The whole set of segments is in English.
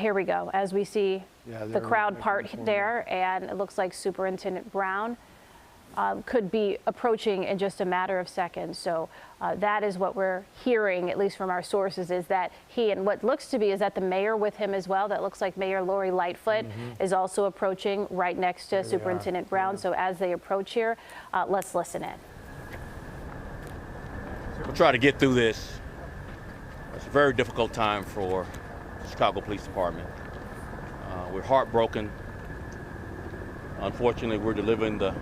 here we go, as we see the crowd part there, and it looks like Superintendent Brown could be approaching in just a matter of seconds. So that is what we're hearing, at least from our sources, is that he, and what looks to be, is that the mayor with him as well. That looks like Mayor Lori Lightfoot is also approaching right next to Superintendent Brown. So as they approach here, let's listen in. We'll try to get through this. It's a very difficult time for the Chicago Police Department. We're heartbroken. Unfortunately, we're delivering the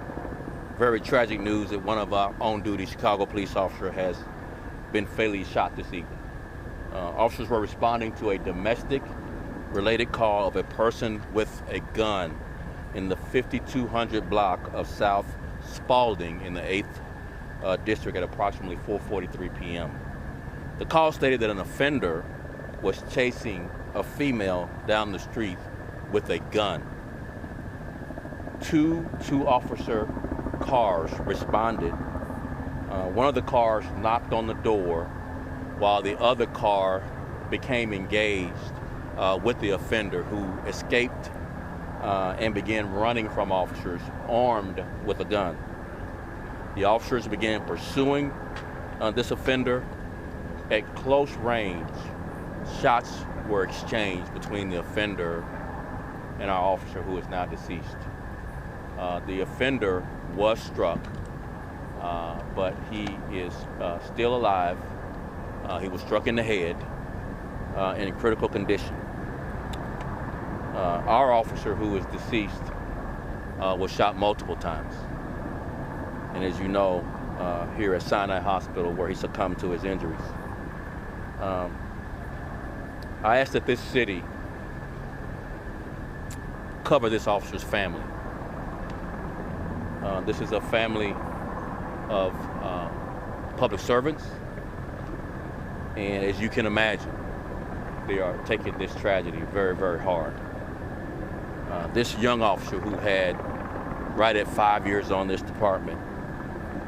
very tragic news that one of our own duty Chicago police officer has been fatally shot this evening. Officers were responding to a domestic related call of a person with a gun in the 5200 block of South Spalding in the 8th District at approximately 4:43 p.m. The call stated that an offender was chasing a female down the street with a gun. Two officer cars responded. One of the cars knocked on the door while the other car became engaged with the offender, who escaped and began running from officers armed with a gun. The officers began pursuing this offender. At close range, shots were exchanged between the offender and our officer, who is now deceased. The offender was struck, but he is still alive. He was struck in the head in critical condition. Our officer, who is deceased, was shot multiple times. And as you know, here at Sinai Hospital, where he succumbed to his injuries. I ask that this city cover this officer's family. This is a family of public servants, and as you can imagine, they are taking this tragedy very, very hard. This young officer, who had right at 5 years on this department,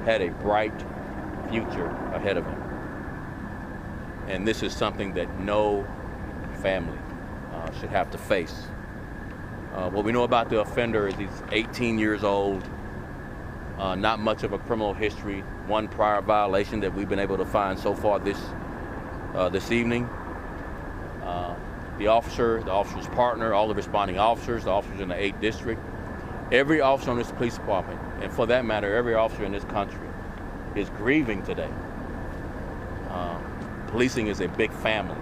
had a bright future ahead of him. And this is something that no family should have to face. What we know about the offender is he's 18 years old, not much of a criminal history, one prior violation that we've been able to find so far this evening. The officer's partner, all the responding officers, the officers in the 8th District, every officer on this police department, and for that matter, every officer in this country, is grieving today. Policing is a big family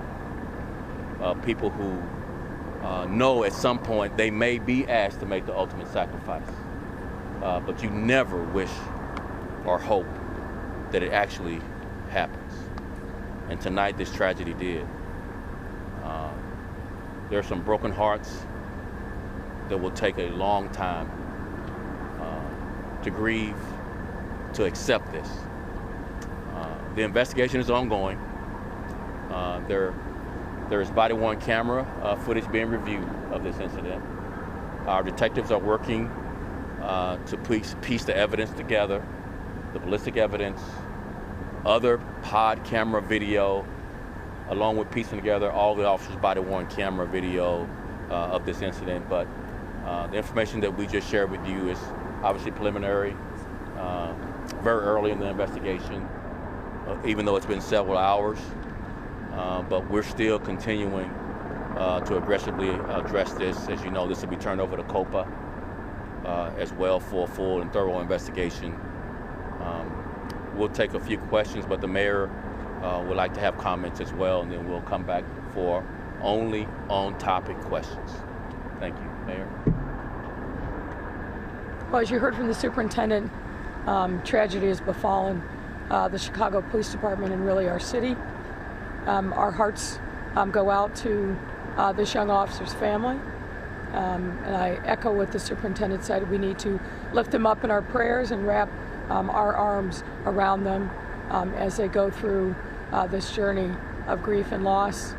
of people who know at some point they may be asked to make the ultimate sacrifice. But you never wish or hope that it actually happens. And tonight this tragedy did. There are some broken hearts that will take a long time to grieve, to accept this. The investigation is ongoing. There is body-worn camera footage being reviewed of this incident. Our detectives are working to piece the evidence together, the ballistic evidence, other pod camera video, along with piecing together all the officers' body-worn camera video of this incident. But the information that we just shared with you is obviously preliminary, very early in the investigation, even though it's been several hours. But we're still continuing to aggressively address this. As you know, this will be turned over to COPA as well for a full and thorough investigation. We'll take a few questions, but the mayor would like to have comments as well, and then we'll come back for only on-topic questions. Thank you, Mayor. Well, as you heard from the superintendent, tragedy has befallen the Chicago Police Department and really our city. Our hearts go out to this young officer's family. And I echo what the superintendent said. We need to lift them up in our prayers and wrap our arms around them as they go through this journey of grief and loss.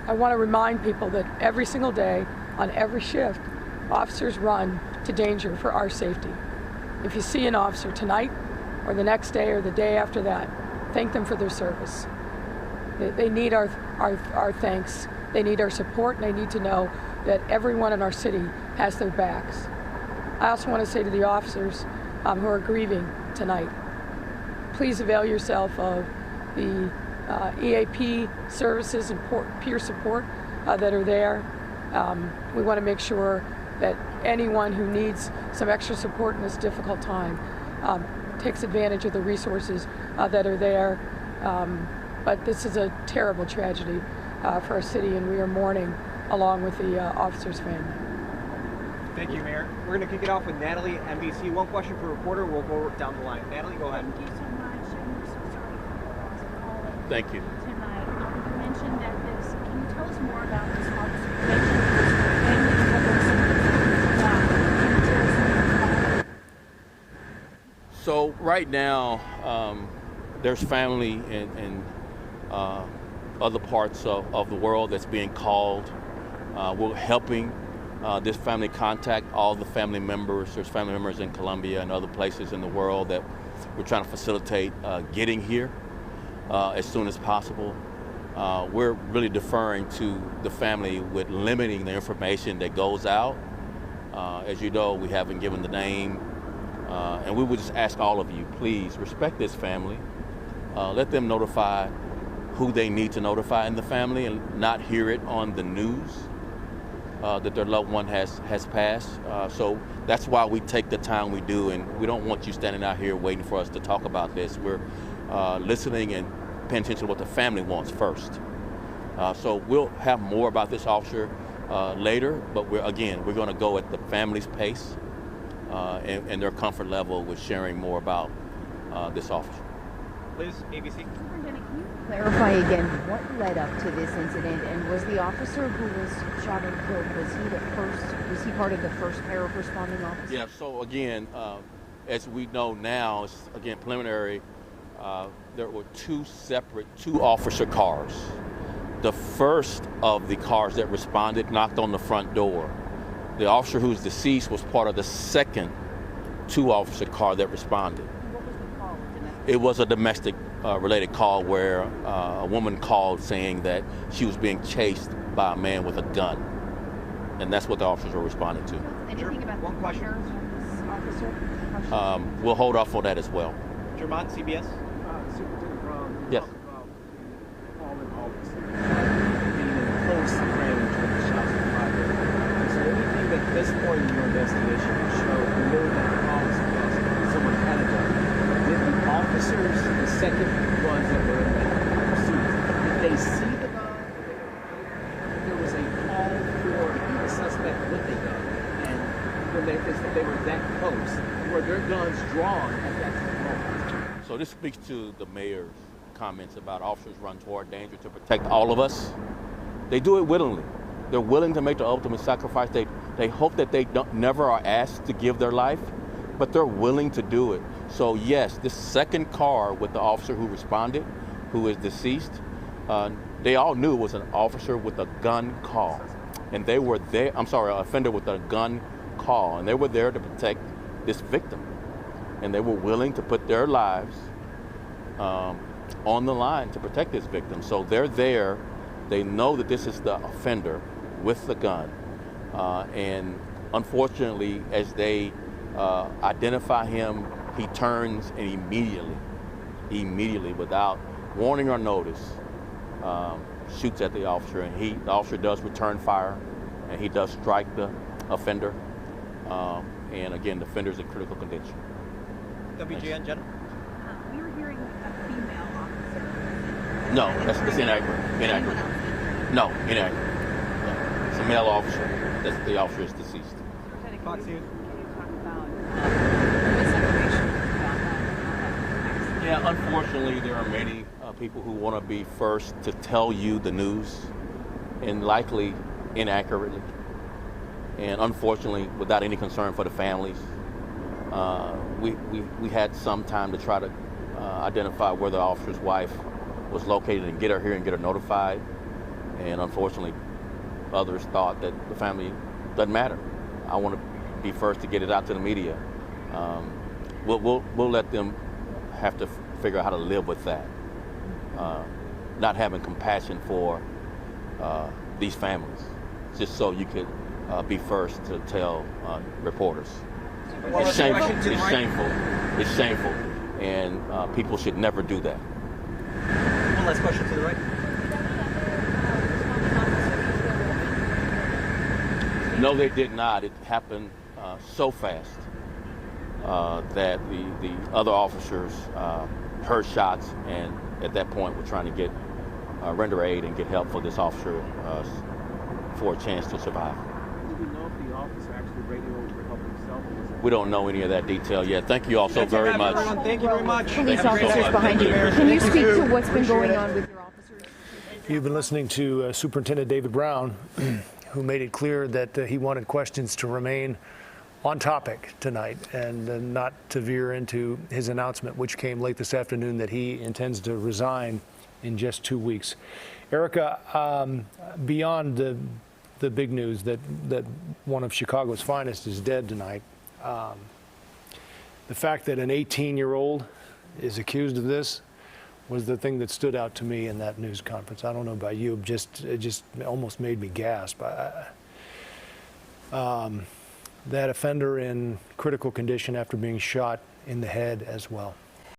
I want to remind people that every single day, on every shift, officers run to danger for our safety. If you see an officer tonight, or the next day, or the day after that, thank them for their service. They need our thanks. They need our support, and they need to know that everyone in our city has their backs. I also want to say to the officers who are grieving tonight, please avail yourself of the EAP services and peer support that are there. We want to make sure that anyone who needs some extra support in this difficult time takes advantage of the resources that are there. But this is a terrible tragedy for our city, and we are mourning along with the officer's family. Thank you, Mayor. We're going to kick it off with Natalie, NBC. One question per reporter. We'll go down the line. Natalie, go ahead. Thank you so much, and we're so sorry for the loss of all of you Thank you. tonight. You mentioned that this. Can you tell us more about this officer? So right now, there's family in other parts of the world that's being called. We're helping this family contact all the family members. There's family members in Colombia and other places in the world that we're trying to facilitate getting here as soon as possible. We're really deferring to the family with limiting the information that goes out. As you know, we haven't given the name. And we would just ask all of you, please respect this family. Let them notify who they need to notify in the family and not hear it on the news that their loved one has passed. So that's why we take the time we do, and we don't want you standing out here waiting for us to talk about this. We're listening and paying attention to what the family wants first. So we'll have more about this officer later, but we're going to go at the family's pace and their comfort level with sharing more about this officer. Liz, ABC. Superintendent, can you clarify again what led up to this incident, and was the officer who was shot and killed, was he part of the first pair of responding officers? Yeah, so again, as we know now, it's again preliminary, there were two officer cars. The first of the cars that responded knocked on the front door. The officer who's deceased was part of the second two-officer car that responded. What was the call? It was a domestic related call where a woman called saying that she was being chased by a man with a gun. And that's what the officers were responding to. Anything about One the question. minor of this officer? We'll hold off on that as well. Jermont, CBS. Superintendent Brown, Yes. talked about fallen officers being in close range when the shots were fired. Is there anything at this point in your investigation that showed you knew that the call was because someone had a gun? Did the officers, the second ones that were in that pursuit, did they see the gun? There was a call for the suspect with a gun, and when they were that close, were their guns drawn at that moment? So this speaks to the mayor's comments about officers run toward danger to protect all of us. They do it willingly. They're willing to make the ultimate sacrifice. They hope that they never are asked to give their life, but they're willing to do it. So yes, this second car with the officer who responded, who is deceased, they all knew it was an officer with a gun call. And they were there, an offender with a gun call, and they were there to protect this victim. And they were willing to put their lives on the line to protect this victim. So they're there. They know that this is the offender with the gun. And unfortunately, as they identify him, he turns and immediately, without warning or notice, shoots at the officer. And the officer does return fire, and he does strike the offender. And again, the offender's in critical condition. WGN, Jenna. We were hearing a female officer. No, that's inaccurate. No, inaccurate. It's a male officer. That's the officer is deceased. Fox News. Can you talk about misinformation about that? Yeah, unfortunately, there are many people who want to be first to tell you the news, and likely inaccurately, and unfortunately, without any concern for the families. We had some time to try to identify where the officer's wife was located and get her here and get her notified. And unfortunately, others thought that the family doesn't matter. I want to be first to get it out to the media. We'll let them have to figure out how to live with that. not having compassion for these families, just so you could be first to tell reporters. It's shameful. It's shameful. It's shameful, and people should never do that. One last question to the right. No, they did not. It happened so fast that the other officers heard shots, and at that point were trying to get render aid and get help for this officer for a chance to survive. Do we know if the officer actually radioed for help himself? We don't know any of that detail yet. Thank you all so very much. Thank you very much. Police Thank you so officers much. behind you. Thank you. Can you speak to what's been going on with your officers? You've been listening to Superintendent David Brown, who made it clear that he wanted questions to remain on topic tonight and not to veer into his announcement, which came late this afternoon, that he intends to resign in just 2 weeks. Erica, beyond the big news that one of Chicago's finest is dead tonight, the fact that an 18-year-old is accused of this was the thing that stood out to me in that news conference. I don't know about you, it just almost made me gasp. That offender in critical condition after being shot in the head as well.